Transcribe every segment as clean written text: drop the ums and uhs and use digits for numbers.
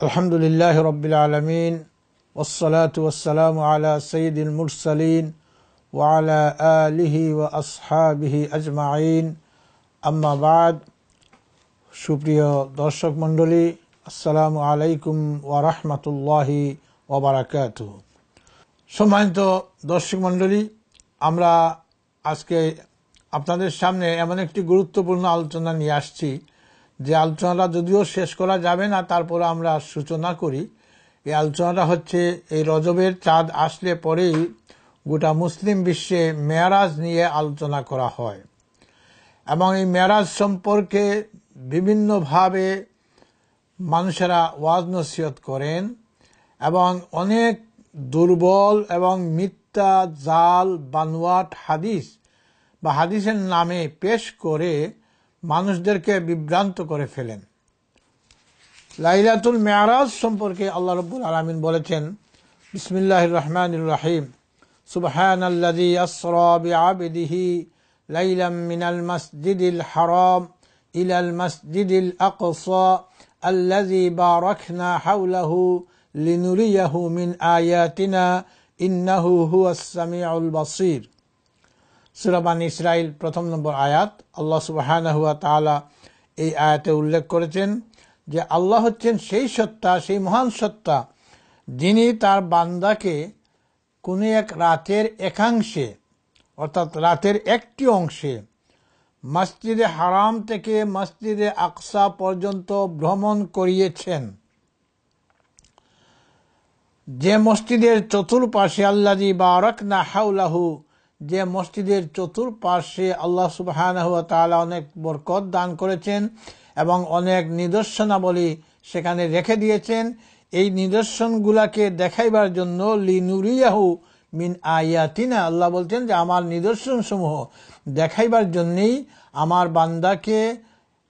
আলহামদুলিল্লাহি রাব্বিল আলামিন ওয়াসসালাতু ওয়াসসালামু আলা সাইয়্যিদিল মুরসালিন ওয়া আলা আলিহি ওয়া আসহাবিহি আজমাইন, আম্মা বাদ। সুপ্রিয় দর্শক মণ্ডলী, আসসালামু আলাইকুম ওয়া রাহমাতুল্লাহি ওয়া বারাকাতুহু। সম্মানিত দর্শক মণ্ডলী, আমরা আজকে আপনাদের সামনে এমন একটি গুরুত্বপূর্ণ আলোচনা নিয়ে আসছি যে আলোচনাটা যদিও শেষ করা যাবে না, তারপরে আমরা সূচনা করি। এই আলোচনাটা হচ্ছে এই রজবের চাঁদ আসলে পরেই গোটা মুসলিম বিশ্বে মেরাজ নিয়ে আলোচনা করা হয় এবং এই মেরাজ সম্পর্কে বিভিন্নভাবে মানুষেরা ওয়াজ নসিহত করেন এবং অনেক দুর্বল এবং মিথ্যা জাল বানোয়াট হাদিস বা হাদিসের নামে পেশ করে মানুষদেরকে বিভ্রান্ত করে ফেলেন। লাইলাতুল মেরাজ সম্পর্কে আল্লাহ রাব্বুল আলামিন বলেছেন, বিসমিল্লাহির রহমানির রহিম, সুবহানাল্লাযী আসরা বিআবদিহি লাইলাম মিনাল মাসজিদিল হারাম ইলাল মাসজিদিল আকসা আল্লাযী বারাকনা হাওলাহু লিনুরিয়াহু মিন আয়াতিনা ইন্নাহু হুয়াস সামিউল বাসীর। সূরা বানী ইসরাঈল ১ম নম্বর আয়াত। আল্লাহ সুবহানাহু ওয়া তাআলা এই আয়াতে উল্লেখ করেছেন যে আল্লাহ হচ্ছেন সেই সত্তা, সেই মহান সত্তা যিনি তার বান্দাকে কোন এক রাতের একাংশে অর্থাৎ রাতের একটি অংশে মসজিদে হারাম থেকে মসজিদে আকসা পর্যন্ত ভ্রমণ করিয়েছেন। যে মসজিদের চতুর্পাশে আল্লাযী বারাকনা হাওলাহু, যে মসজিদের চতুর্পাশে আল্লাহ সুবহানাহু ওয়া তাআলা অনেক বরকত দান করেছেন এবং অনেক নিদর্শনাবলী সেখানে রেখে দিয়েছেন, এই নিদর্শনগুলাকে দেখাইবার জন্য লিনুরিয়াহু মিন আয়াতিনা, আল্লাহ বলছেন যে আমার নিদর্শন সমূহ দেখাইবার জন্যই আমার বান্দাকে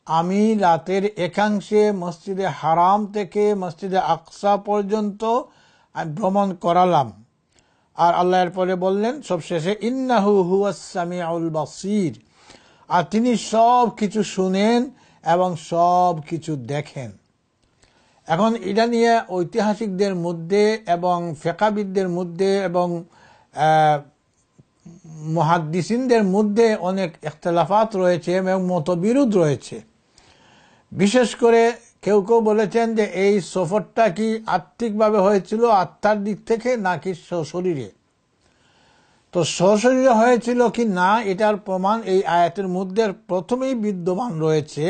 আমি রাতের একাংশে মসজিদে হারাম থেকে মসজিদে আকসা পর্যন্ত ভ্রমণ করালাম। আর আল্লাহ এর পরে বললেন সবশেষে, ইন্নাহু হুয়াস সামিউল বাসীর, আর তিনি সব কিছু শুনেন এবং সব কিছু দেখেন। এখন এটা নিয়ে ঐতিহাসিকদের মধ্যে এবং ফিকহবিদদের মধ্যে এবং মুহাদ্দিসিনদের মধ্যে অনেক ইখতিলাফাত রয়েছে এবং মতবিরোধ রয়েছে। বিশেষ করে কেউ কেউ বলেছেন যে এই সফরটা কি আত্মিকভাবে হয়েছিল, আত্মার দিক থেকে, নাকি সশরীরে। তো সশরীরে হয়েছিল কি না এটার প্রমাণ এই আয়াতের মধ্যে প্রথমেই বিদ্যমান রয়েছে।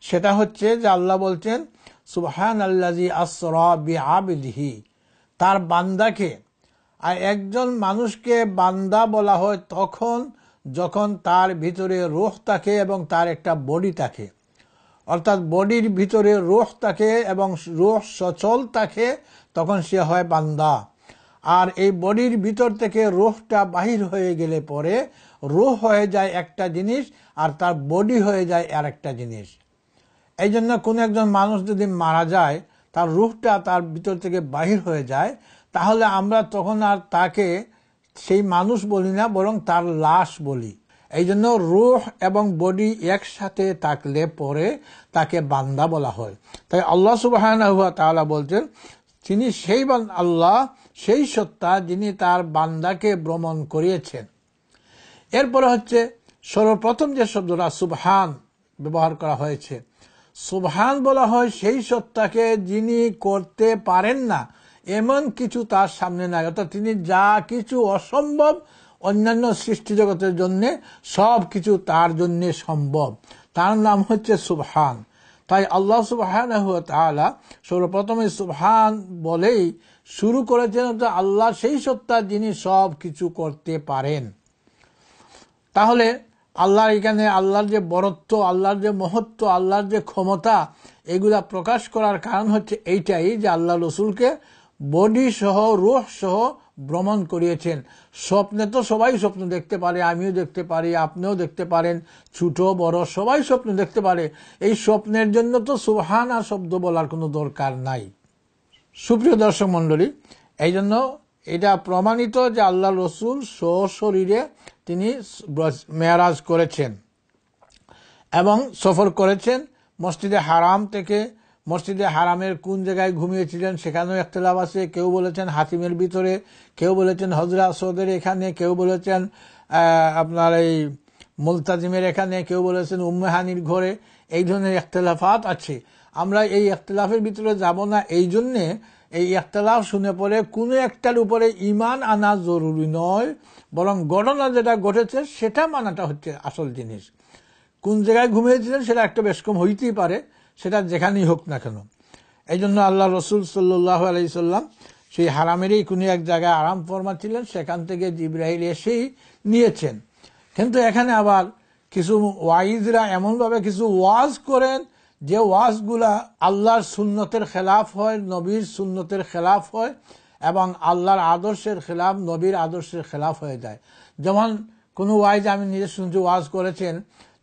সেটা হচ্ছে যে আল্লাহ বলছেন সুবহানাল্লাযী আসরা বিআবদিহি, তার বান্দাকে। আর একজন মানুষকে বান্দা বলা হয় তখন যখন তার ভিতরে রূহ থাকে এবং তার একটা বডি থাকে, অর্থাৎ বডির ভিতরে রূহ থাকে এবং রূহ সচল থাকে, তখন সে হয় বান্দা। আর এই বডির ভিতর থেকে রূহটা বাহির হয়ে গেলে পরে রূহ হয়ে যায় একটা জিনিস আর তার বডি হয়ে যায় আর একটা জিনিস। এই জন্য কোন একজন মানুষ যদি মারা যায়, তার রূহটা তার ভিতর থেকে বাহির হয়ে যায়, তাহলে আমরা তখন আর তাকে সেই মানুষ বলি না, বরং তার লাশ বলি। এই জন্য রূহ এবং বডি একসাথে থাকলে পরে তাকে বান্দা বলা হয়। তাই আল্লাহ সুবহানাহু ওয়া তাআলা বলছেন তিনি সেই আল্লাহ, সেই সত্তা যিনি তার বান্দাকে ভ্রমণ করিয়েছেন। এরপরে হচ্ছে সর্বপ্রথম যে শব্দটা সুবহান ব্যবহার করা হয়েছে, সুবহান বলা হয় সেই সত্তাকে যিনি করতে পারেন না এমন কিছু তার সামনে নাই, অর্থাৎ তিনি যা কিছু অসম্ভব অন্যান্য সৃষ্টি জগতের জন্য সব কিছু তার জন্য সম্ভব, তার নাম হচ্ছে সুবহান। তাই আল্লাহ সুবহানাহু ওয়া তাআলা সর্বপ্রথমে সুবহান বলেই শুরু করেছেন, আল্লাহ সেই সত্তা যিনি সব কিছু করতে পারেন। তাহলে আল্লাহর এখানে আল্লাহর যে বরত্ব, আল্লাহর যে মহত্ব, আল্লাহর যে ক্ষমতা, এগুলা প্রকাশ করার কারণ হচ্ছে এইটাই যে আল্লাহ রসুলকে বডি সহ রূহ সহ ভ্রমণ করিয়েছেন। স্বপ্নে তো সবাই স্বপ্ন দেখতে পারে, আমিও দেখতে পারি, আপনিও দেখতে পারেন, ছোট বড় সবাই স্বপ্ন দেখতে পারে। এই স্বপ্নের জন্য তো সুবহান আর শব্দ বলার কোনো দরকার নাই। সুপ্রিয় দর্শক মণ্ডলী, এই জন্য এটা প্রমাণিত যে আল্লাহ রসুল সশরীরে তিনি মেরাজ করেছেন এবং সফর করেছেন মসজিদে হারাম থেকে মসজিদে হারামের কোন জায়গায় ঘুমিয়েছিলেন সেখানেও ইখতিলাফ আছে। কেউ বলেছেন হাতিমের ভিতরে, কেউ বলেছেন হজরা আসওয়াদের এখানে, কেউ বলেছেন আপনার এই মুলতাজিমের এখানে, কেউ বলেছেন উম্মে হানির ঘরে। এই ধরনের ইখতিলাফাত আছে। আমরা এই ইখতিলাফের ভিতরে যাব না। এই জন্যে এই ইখতিলাফ শুনে পরে কোনো একটার উপরে ঈমান আনা জরুরি নয়, বরং ঘটনা যেটা ঘটেছে সেটা মানাটা হচ্ছে আসল জিনিস। কোন জায়গায় ঘুমিয়েছিলেন সেটা একটা বেশ কম হইতেই পারে, সেটা যেখানেই হোক না কেন। এই জন্য আল্লাহ রসুল সাল্লাল্লাহু আলাইহি সাল্লাম সেই হারামেরই কোনো এক জায়গায় আরাম ফরমাচ্ছিলেন, সেখান থেকে জিবরাইল এসেই নিয়েছেন। কিন্তু এখানে আবার কিছু ওয়াইজরা এমনভাবে কিছু ওয়াজ করেন যে ওয়াজগুলা আল্লাহর সুন্নতের খেলাফ হয়, নবীর সুন্নতের খেলাফ হয় এবং আল্লাহর আদর্শের খেলাফ, নবীর আদর্শের খেলাফ হয়ে যায়। যেমন কোনো ওয়াইজ আমি নিজে শুনছি ওয়াজ করেছেন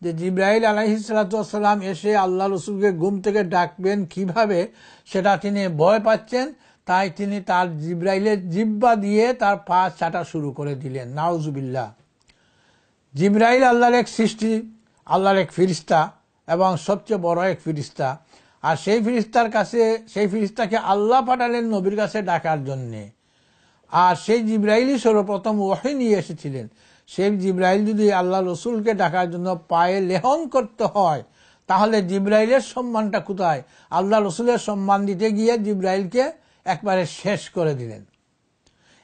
যে জিবরাইল আলাইহিস সালাতু ওয়াস সালাম এসে আল্লাহ রসুলকে ঘুম থেকে ডাকবেন কিভাবে সেটা তিনি ভয় পাচ্ছেন, তাই তিনি তার জিবরাইলের জিহ্বা দিয়ে তার পা চাটা শুরু করে দিলেন। নাউজুবিল্লাহ। জিবরাইল আল্লাহর এক সৃষ্টি, আল্লাহর এক ফিরিস্তা এবং সবচেয়ে বড় এক ফিরিস্তা। আর সেই ফিরিস্তার কাছে, সেই ফিরিস্তাকে আল্লাহ পাঠালেন নবীর কাছে ডাকার জন্যে। আর সেই জিবরাইলই সর্বপ্রথম ওহী নিয়ে এসেছিলেন। সেই জিবরাইল যদি আল্লাহ রসুলকে ডাকার জন্য পায়ে লেহন করতে হয়, তাহলে জিবরাইলের সম্মানটা কোথায়? আল্লাহ রসুলের সম্মান দিতে গিয়ে জিবরাইলকে একবারে শেষ করে দিলেন।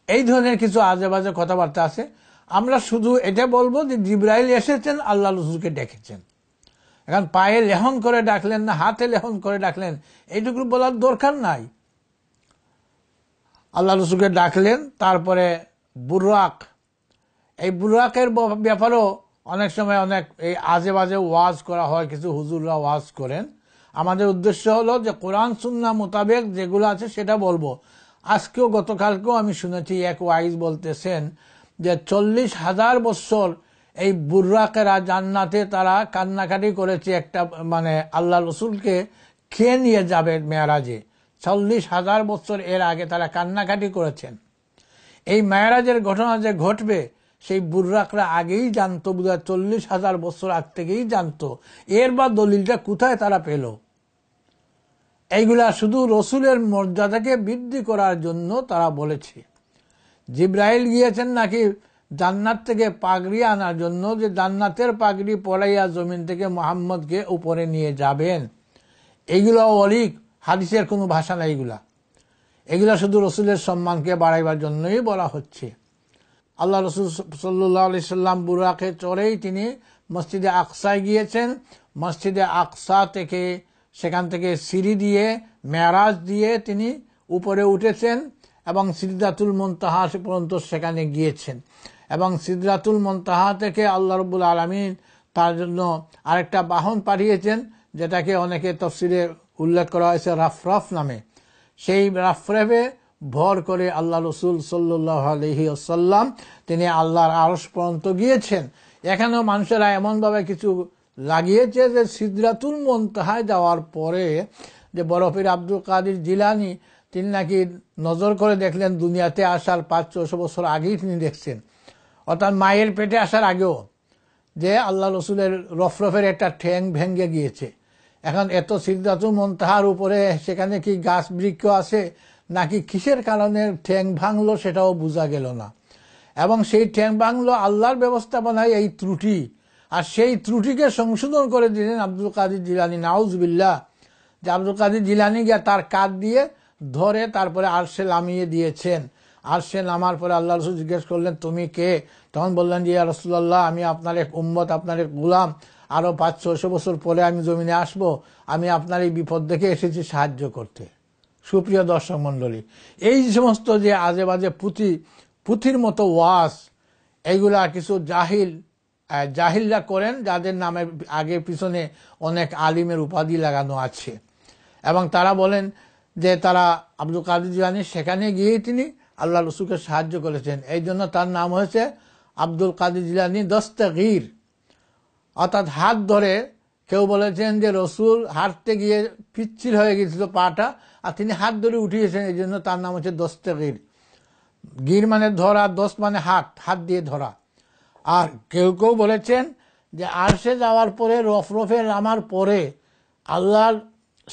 এই ধরনের কিছু আজে বাজে কথাবার্তা আছে। আমরা শুধু এটা বলবো যে জিবরাইল এসেছেন, আল্লাহ রসুলকে ডেকেছেন। এখন পায়ে লেহন করে ডাকলেন না হাতে লেহন করে ডাকলেন, এইটুকু বলার দরকার নাই। আল্লাহ রসুলকে ডাকলেন। তারপরে বুরাক, এই বুরাকের ব্যাপারেও অনেক সময় অনেক এই আজে বাজে ওয়াজ করা হয়, কিছু হুজুররা ওয়াজ করেন। আমাদের উদ্দেশ্য হলো যে কোরআন সুন্নাহ মোতাবেক যেগুলো আছে সেটা বলবো। আজকেও গতকালকেও আমি শুনেছি এক ওয়াইজ বলতেছেন যে 40,000 বছর এই বুর্রাকেরা জান্নাতে তারা কান্নাকাটি করেছে, একটা মানে আল্লাহ রসুলকে খেয়ে নিয়ে যাবে মেয়ারাজে। 40,000 বছর এর আগে তারা কান্নাকাটি করেছেন। এই মেয়ারাজের ঘটনা যে ঘটবে সেই বুর্রাকরা আগেই জানতো, বোধহয় 40,000 বছর আগ থেকেই জানতো। এর বা দলিলটা কোথায় তারা পেল? এইগুলা শুধু রসুলের মর্যাদাকে বৃদ্ধি করার জন্য তারা বলেছে। জিবরাইল গিয়েছেন নাকি জান্নাত থেকে পাগড়ি আনার জন্য, যে জান্নাতের পাগড়ি পরাইয়া জমিন থেকে মুহাম্মদকে উপরে নিয়ে যাবেন। এইগুলো অলিক, হাদিসের কোনো ভাষা নাই। এগুলা শুধু রসুলের সম্মানকে বাড়াইবার জন্যই বলা হচ্ছে। আল্লাহ রসুল সাল্লাল্লাহু আলাইহি সাল্লাম বুরাকে চড়েই তিনি মসজিদে আকসায় গিয়েছেন। মসজিদে আকসা থেকে, সেখান থেকে সিঁড়ি দিয়ে, মেরাজ দিয়ে তিনি উপরে উঠেছেন এবং সিদরাতুল মুনতাহা পর্যন্ত সেখানে গিয়েছেন। এবং সিদরাতুল মুনতাহা থেকে আল্লাহ রাব্বুল আলামিন তার জন্য আরেকটা বাহন পাঠিয়েছেন, যেটাকে অনেকে তাফসীরে উল্লেখ করা হয়েছে রাফরাফ নামে। সেই রাফরাফে ভর করে আল্লাহ রসুল সাল্লাল্লাহু আলাইহি ওয়াসাল্লাম তিনি আল্লাহর আরশ পর্যন্ত গিয়েছেন। এখানেও মানুষেরা এমনভাবে কিছু লাগিয়েছে যে সিদরাতুল মুনতাহায় যাওয়ার পরে যে বড় পীর আব্দুল কাদের জিলানী তিনি নাকি নজর করে দেখলেন দুনিয়াতে আসার 500-600 বছর আগেই তিনি দেখছেন, অর্থাৎ মায়ের পেটে আসার আগেও, যে আল্লাহ রসুলের রফরফের একটা ঠ্যাং ভেঙে গিয়েছে। এখন এত সিদরাতুল মুনতাহার উপরে সেখানে কি গাছ বৃক্ষ আছে নাকি কিসের কারণে ঠ্যাং ভাঙলো সেটাও বোঝা গেল না। এবং সেই ঠ্যাং ভাঙলো আল্লাহর ব্যবস্থাপনায় এই ত্রুটি, আর সেই ত্রুটিকে সংশোধন করে দিলেন আব্দুল কাদের জিলানী। নাউজুবিল্লাহ। যে আব্দুল কাদের জিলানী গিয়ে তার কাঁধ দিয়ে ধরে তারপরে আরশে নামিয়ে দিয়েছেন। আরশে নামার পরে আল্লাহ রসুল জিজ্ঞেস করলেন তুমি কে? তখন বললেন যে ইয়া রাসূলুল্লাহ, আমি আপনার এক উম্মত, আপনার এক গোলাম। আরো 500-600 বছর পরে আমি জমিনে আসব, আমি আপনার এই বিপদ দেখে এসেছি সাহায্য করতে। সুপ্রিয় দর্শক মন্ডলী, এই সমস্ত যে আজে বাজে পুঁথির মতো ওয়াজ, এইগুলা কিছু জাহিলরা করেন, যাদের নামে আগে পিছনে অনেক আলিমের উপাধি লাগানো আছে। এবং তারা বলেন যে তারা আব্দুল কাদের জিলানী সেখানে গিয়ে তিনি আল্লাহ রসুলকে সাহায্য করেছেন, এই জন্য তার নাম হয়েছে আব্দুল কাদের জিলানী দস্তগীর, অর্থাৎ হাত ধরে। কেউ বলেছেন যে রসুল হাঁটতে গিয়ে পিচ্ছিল হয়ে গেছিল পাটা, আর তিনি হাত ধরে উঠিয়েছেন, এই জন্য তার নাম হচ্ছে দস্তগীর। গির মানে ধরা, দস্ত মানে হাত, হাত দিয়ে ধরা। আর কেউ কেউ বলেছেন যে আরশে যাওয়ার পরে, রফরফে নামার পরে আল্লাহর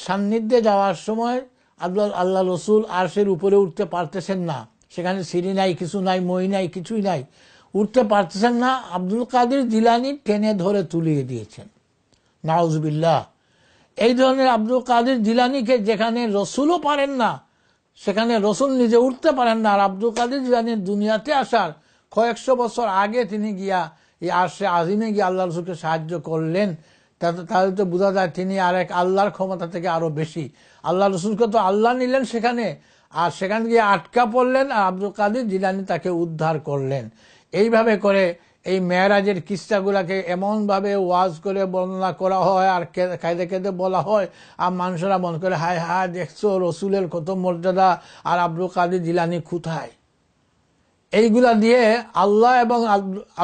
সান্নিধ্যে যাওয়ার সময় আল্লাহ রসুল আরশের উপরে উঠতে পারতেছেন না, সেখানে সিঁড়ি নাই, কিছু নাই, মই নাই, কিছুই নাই, উঠতে পারতেছেন না। আব্দুল কাদের জিলানী টেনে ধরে তুলিয়ে দিয়েছেন। নাউজুবিল্লাহ। এই ধরনের আব্দুল কাদের জিলানীকে যেখানে রসুলও পারেন না, সেখানে রসুল নিজে উঠতে পারেন না, আর আব্দুল কাদের জিলানীর দুনিয়াতে আসার কয়েকশো বছর আগে তিনি গিয়া এই আরশে আজিমে গিয়ে আল্লাহ রসুলকে সাহায্য করলেন। তাহলে তো বোঝা যায় তিনি আরেক আল্লাহর ক্ষমতা থেকে আরো বেশি। আল্লাহ রসুলকে তো আল্লাহ নিলেন সেখানে, আর সেখানে গিয়ে আটকা পড়লেন, আর আব্দুল কাদের জিলানী তাকে উদ্ধার করলেন। এইভাবে করে এই মেরাজের কিস্সাগুলাকে এমনভাবে ওয়াজ করে বর্ণনা করা হয়, আর কায়দে কায়দে বলা হয়, আর মানুষেরা মনে করে হায় হায় দেখছো রসুলের কত মর্যাদা, আর আব্দুল কাদের জিলানী কোথায়। এইগুলা দিয়ে আল্লাহ এবং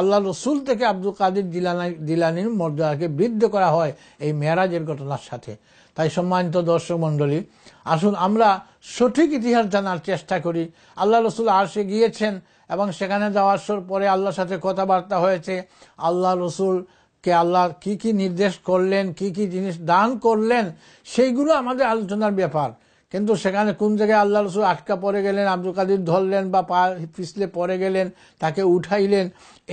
আল্লাহ রসুল থেকে আব্দুল কাদের জিলানীর মর্যাদাকে বৃদ্ধি করা হয় এই মেরাজের ঘটনার সাথে। তাই সম্মানিত দর্শক মণ্ডলী, আসুন আমরা সঠিক ইতিহাস জানার চেষ্টা করি। আল্লাহ রসুল আরশে গিয়েছেন এবং সেখানে যাওয়ার পরে আল্লাহর সাথে কথাবার্তা হয়েছে। আল্লাহ রসুলকে আল্লাহ কি কি নির্দেশ করলেন, কি কি জিনিস দান করলেন, সেইগুলো আমাদের আলোচনার ব্যাপার। কিন্তু সেখানে কোন জায়গায় আল্লাহ রসুল আটকা পড়ে গেলেন, আব্দুল কাদের ধরলেন বা পা পিছলে পড়ে গেলেন, তাকে উঠাইলেন,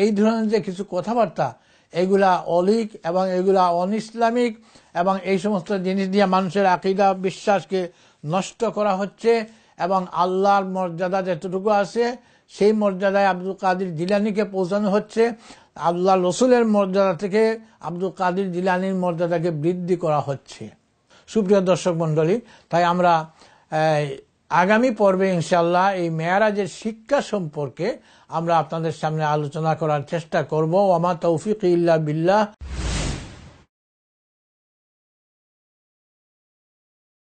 এই ধরনের যে কিছু কথাবার্তা, এগুলা অলিক এবং এগুলা অনইসলামিক, এবং এই সমস্ত জিনিস দিয়ে মানুষের আকীদা বিশ্বাসকে নষ্ট করা হচ্ছে। এবং আল্লাহর মর্যাদা যেতটুকু আছে সেই মর্যাদায় আব্দুল কাদের জিলানীকে পৌঁছানো হচ্ছে। আল্লাহ রসুলের মর্যাদা থেকে আব্দুল কাদের জিলানীর মর্যাদাকে বৃদ্ধি করা হচ্ছে। সুপ্রিয় দর্শক মণ্ডলী, তাই আমরা আগামী পর্বে ইনশাআল্লাহ এই মেরাজের শিক্ষা সম্পর্কে আমরা আপনাদের সামনে আলোচনা করার চেষ্টা করব। ওয়া মা তৌফিক ইল্লা বিল্লাহ।